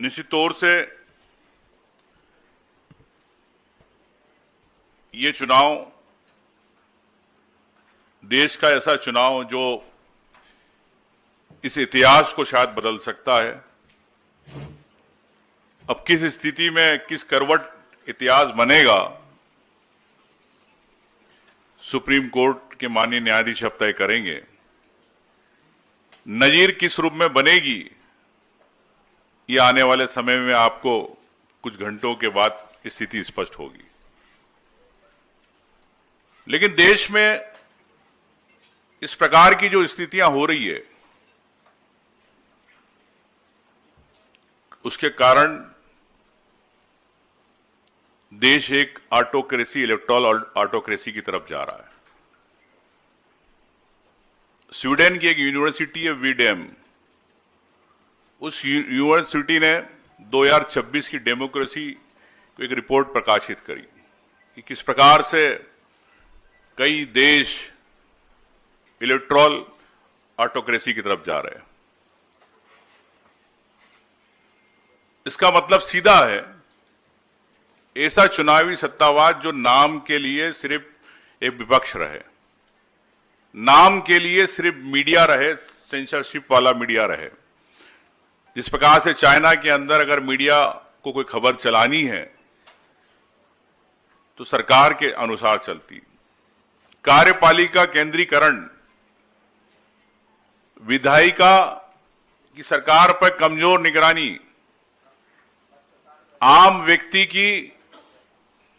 निश्चित तौर से ये चुनाव देश का ऐसा चुनाव जो इस इतिहास को शायद बदल सकता है। अब किस स्थिति में किस करवट इतिहास बनेगा, सुप्रीम कोर्ट के माननीय न्यायाधीश अब तय करेंगे। नजीर किस रूप में बनेगी, ये आने वाले समय में आपको कुछ घंटों के बाद स्थिति स्पष्ट होगी। लेकिन देश में इस प्रकार की जो स्थितियां हो रही है, उसके कारण देश एक ऑटोक्रेसी, इलेक्टोरल ऑटोक्रेसी की तरफ जा रहा है। स्वीडन की एक यूनिवर्सिटी है वीडेम, उस यूनिवर्सिटी ने 2026 की डेमोक्रेसी को एक रिपोर्ट प्रकाशित करी कि किस प्रकार से कई देश इलेक्टोरल ऑटोक्रेसी की तरफ जा रहे हैं। इसका मतलब सीधा है, ऐसा चुनावी सत्तावाद जो नाम के लिए सिर्फ एक विपक्ष रहे, नाम के लिए सिर्फ मीडिया रहे, सेंसरशिप वाला मीडिया रहे। जिस प्रकार से चाइना के अंदर अगर मीडिया को कोई खबर चलानी है तो सरकार के अनुसार चलती। कार्यपालिका केंद्रीकरण, विधायिका की सरकार पर कमजोर निगरानी, आम व्यक्ति की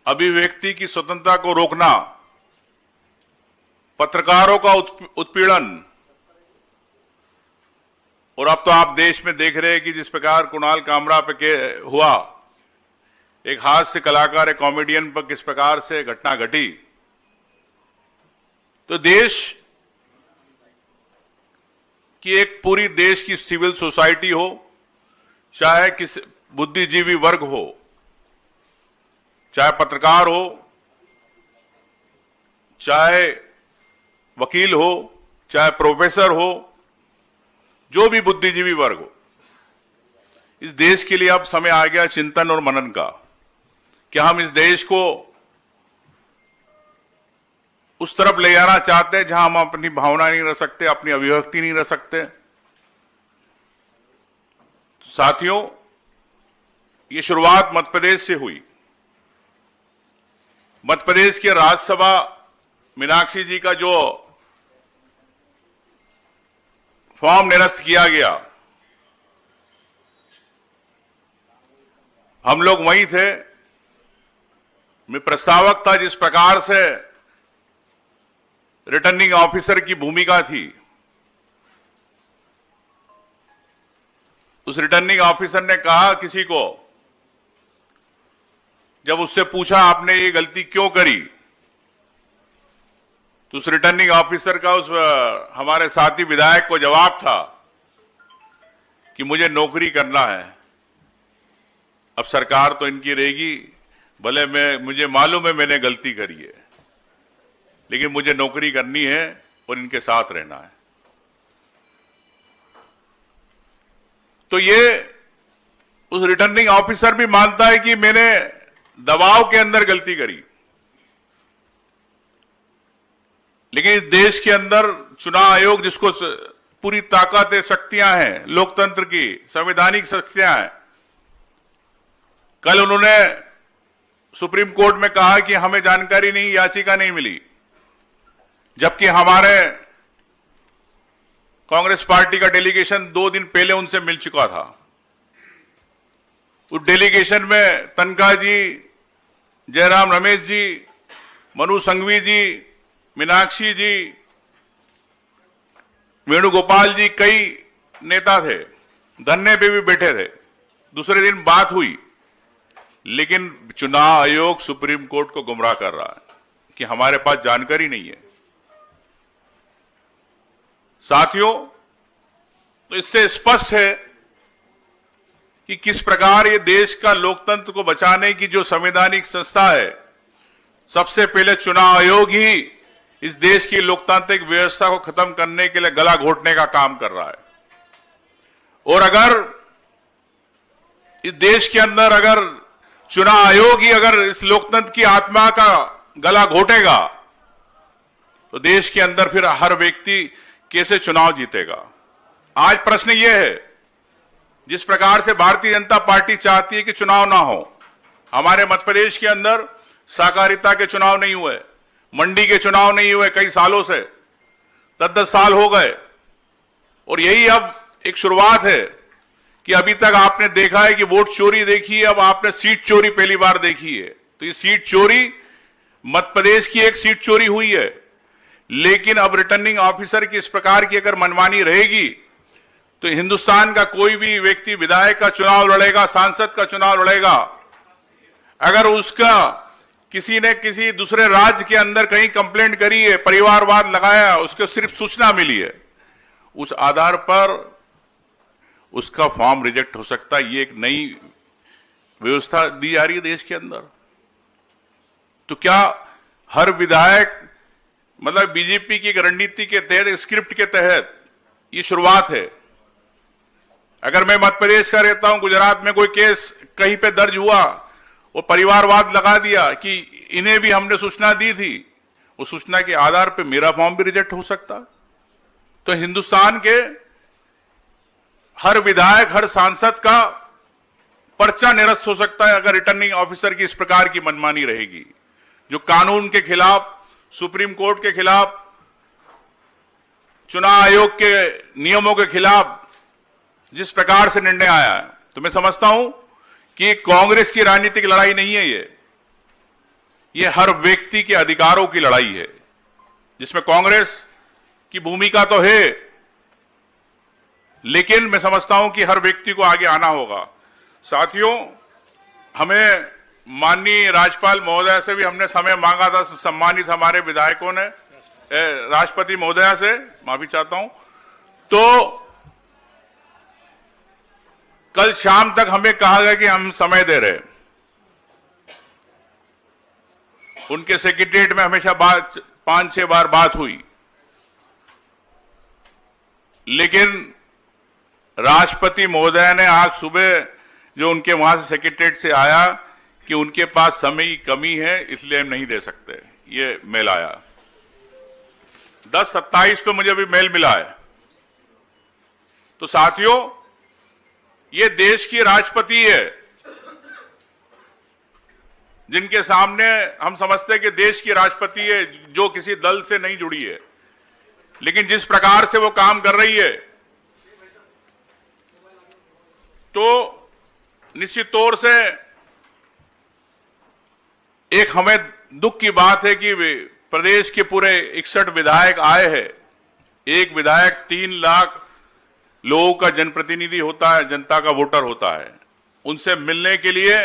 अभिव्यक्ति की स्वतंत्रता को रोकना, पत्रकारों का उत्पीड़न, और अब तो आप देश में देख रहे हैं कि जिस प्रकार कुणाल कामरा पे हुआ, एक हास्य कलाकार, एक कॉमेडियन पर किस प्रकार से घटना घटी। तो देश की एक पूरी देश की सिविल सोसाइटी हो, चाहे किस बुद्धिजीवी वर्ग हो, चाहे पत्रकार हो, चाहे वकील हो, चाहे प्रोफेसर हो, जो भी बुद्धिजीवी वर्ग हो, इस देश के लिए अब समय आ गया चिंतन और मनन का कि हम इस देश को उस तरफ ले जाना चाहते हैं जहां हम अपनी भावना नहीं रख सकते, अपनी अभिव्यक्ति नहीं रख सकते। तो साथियों, ये शुरुआत मध्य प्रदेश से हुई। मध्य प्रदेश के राज्यसभा मीनाक्षी जी का जो फॉर्म निरस्त किया गया, हम लोग वहीं थे, मैं प्रस्तावक था। जिस प्रकार से रिटर्निंग ऑफिसर की भूमिका थी, उस रिटर्निंग ऑफिसर ने कहा किसी को, जब उससे पूछा आपने ये गलती क्यों करी, तो उस रिटर्निंग ऑफिसर का उस हमारे साथी विधायक को जवाब था कि मुझे नौकरी करना है। अब सरकार तो इनकी रहेगी, भले मुझे मालूम है मैंने गलती करी है, लेकिन मुझे नौकरी करनी है और इनके साथ रहना है। तो ये उस रिटर्निंग ऑफिसर भी मानता है कि मैंने दबाव के अंदर गलती करी। लेकिन इस देश के अंदर चुनाव आयोग, जिसको पूरी ताकत शक्तियां हैं, लोकतंत्र की संवैधानिक शक्तियां हैं, कल उन्होंने सुप्रीम कोर्ट में कहा कि हमें जानकारी नहीं, याचिका नहीं मिली, जबकि हमारे कांग्रेस पार्टी का डेलीगेशन 2 दिन पहले उनसे मिल चुका था। उस डेलीगेशन में तनखा जी, जयराम रमेश जी, मनु संघवी जी, मीनाक्षी जी, वेणुगोपाल जी, कई नेता थे, धरने पे भी बैठे थे। दूसरे दिन बात हुई, लेकिन चुनाव आयोग सुप्रीम कोर्ट को गुमराह कर रहा है कि हमारे पास जानकारी नहीं है। साथियों, तो इससे स्पष्ट है कि किस प्रकार ये देश का लोकतंत्र को बचाने की जो संवैधानिक संस्था है, सबसे पहले चुनाव आयोग ही इस देश की लोकतांत्रिक व्यवस्था को खत्म करने के लिए गला घोटने का काम कर रहा है। और अगर इस देश के अंदर अगर चुनाव आयोग ही अगर इस लोकतंत्र की आत्मा का गला घोटेगा तो देश के अंदर फिर हर व्यक्ति कैसे चुनाव जीतेगा। आज प्रश्न यह है, जिस प्रकार से भारतीय जनता पार्टी चाहती है कि चुनाव ना हो, हमारे मध्य प्रदेश के अंदर सहकारिता के चुनाव नहीं हुए, मंडी के चुनाव नहीं हुए, कई सालों से 10-10 साल हो गए, और यही अब एक शुरुआत है कि अभी तक आपने देखा है कि वोट चोरी देखी है, अब आपने सीट चोरी पहली बार देखी है। तो ये सीट चोरी मध्य प्रदेश की एक सीट चोरी हुई है, लेकिन अब रिटर्निंग ऑफिसर की इस प्रकार की अगर मनमानी रहेगी तो हिंदुस्तान का कोई भी व्यक्ति विधायक का चुनाव लड़ेगा, सांसद का चुनाव लड़ेगा, अगर उसका किसी ने किसी दूसरे राज्य के अंदर कहीं कंप्लेंट करी है, परिवारवाद लगाया, उसको सिर्फ सूचना मिली है, उस आधार पर उसका फॉर्म रिजेक्ट हो सकता है। ये एक नई व्यवस्था दी जा रही है देश के अंदर। तो क्या हर विधायक, मतलब बीजेपी की रणनीति के तहत, स्क्रिप्ट के तहत ये शुरुआत है। अगर मैं मध्य प्रदेश का रहता हूं, गुजरात में कोई केस कहीं पे दर्ज हुआ, वो परिवारवाद लगा दिया कि इन्हें भी हमने सूचना दी थी, वो सूचना के आधार पे मेरा फॉर्म भी रिजेक्ट हो सकता। तो हिंदुस्तान के हर विधायक, हर सांसद का पर्चा निरस्त हो सकता है अगर रिटर्निंग ऑफिसर की इस प्रकार की मनमानी रहेगी, जो कानून के खिलाफ, सुप्रीम कोर्ट के खिलाफ, चुनाव आयोग के नियमों के खिलाफ जिस प्रकार से निर्णय आया है। तो मैं समझता हूं कि कांग्रेस की राजनीतिक लड़ाई नहीं है ये हर व्यक्ति के अधिकारों की लड़ाई है, जिसमें कांग्रेस की भूमिका तो है, लेकिन मैं समझता हूं कि हर व्यक्ति को आगे आना होगा। साथियों, हमें माननीय राज्यपाल महोदया से भी हमने समय मांगा था, सम्मानित हमारे विधायकों ने, राष्ट्रपति महोदया से माफी चाहता हूं, तो कल शाम तक हमें कहा गया कि हम समय दे रहे। उनके सेक्रेटरीट में हमेशा 5-6 बार बात हुई, लेकिन राष्ट्रपति महोदय ने आज सुबह जो उनके वहां से सेक्रेटरीट से आया कि उनके पास समय की कमी है, इसलिए हम नहीं दे सकते, ये मेल आया। 10/27 पे मुझे अभी मेल मिला है। तो साथियों, ये देश की राष्ट्रपति है, जिनके सामने हम समझते हैं कि देश की राष्ट्रपति है, जो किसी दल से नहीं जुड़ी है, लेकिन जिस प्रकार से वो काम कर रही है, तो निश्चित तौर से एक हमें दुख की बात है कि प्रदेश के पूरे 61 विधायक आए हैं। एक विधायक 3 लाख लोगों का जनप्रतिनिधि होता है, जनता का वोटर होता है, उनसे मिलने के लिए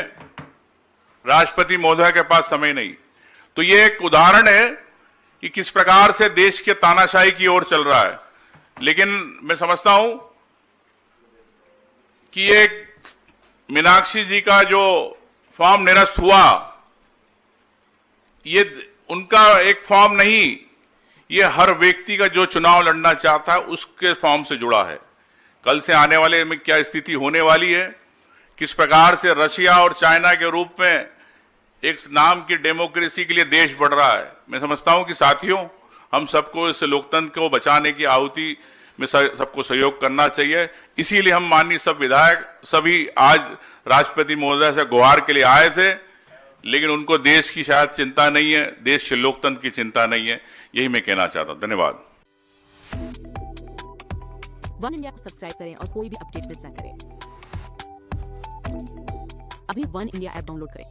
राष्ट्रपति महोदय के पास समय नहीं। तो ये एक उदाहरण है कि किस प्रकार से देश के तानाशाही की ओर चल रहा है। लेकिन मैं समझता हूं कि ये मीनाक्षी जी का जो फॉर्म निरस्त हुआ, ये उनका एक फॉर्म नहीं, ये हर व्यक्ति का जो चुनाव लड़ना चाहता है उसके फॉर्म से जुड़ा है। कल से आने वाले में क्या स्थिति होने वाली है, किस प्रकार से रशिया और चाइना के रूप में एक नाम की डेमोक्रेसी के लिए देश बढ़ रहा है। मैं समझता हूं कि साथियों, हम सबको इस लोकतंत्र को बचाने की आहुति में सबको सहयोग करना चाहिए। इसीलिए हम माननीय सब विधायक सभी आज राष्ट्रपति महोदय से गुहार के लिए आए थे, लेकिन उनको देश की शायद चिंता नहीं है, देश के लोकतंत्र की चिंता नहीं है। यही मैं कहना चाहता हूं। धन्यवाद। वन इंडिया को सब्सक्राइब करें और कोई भी अपडेट मिस न करें। अभी वन इंडिया ऐप डाउनलोड करें।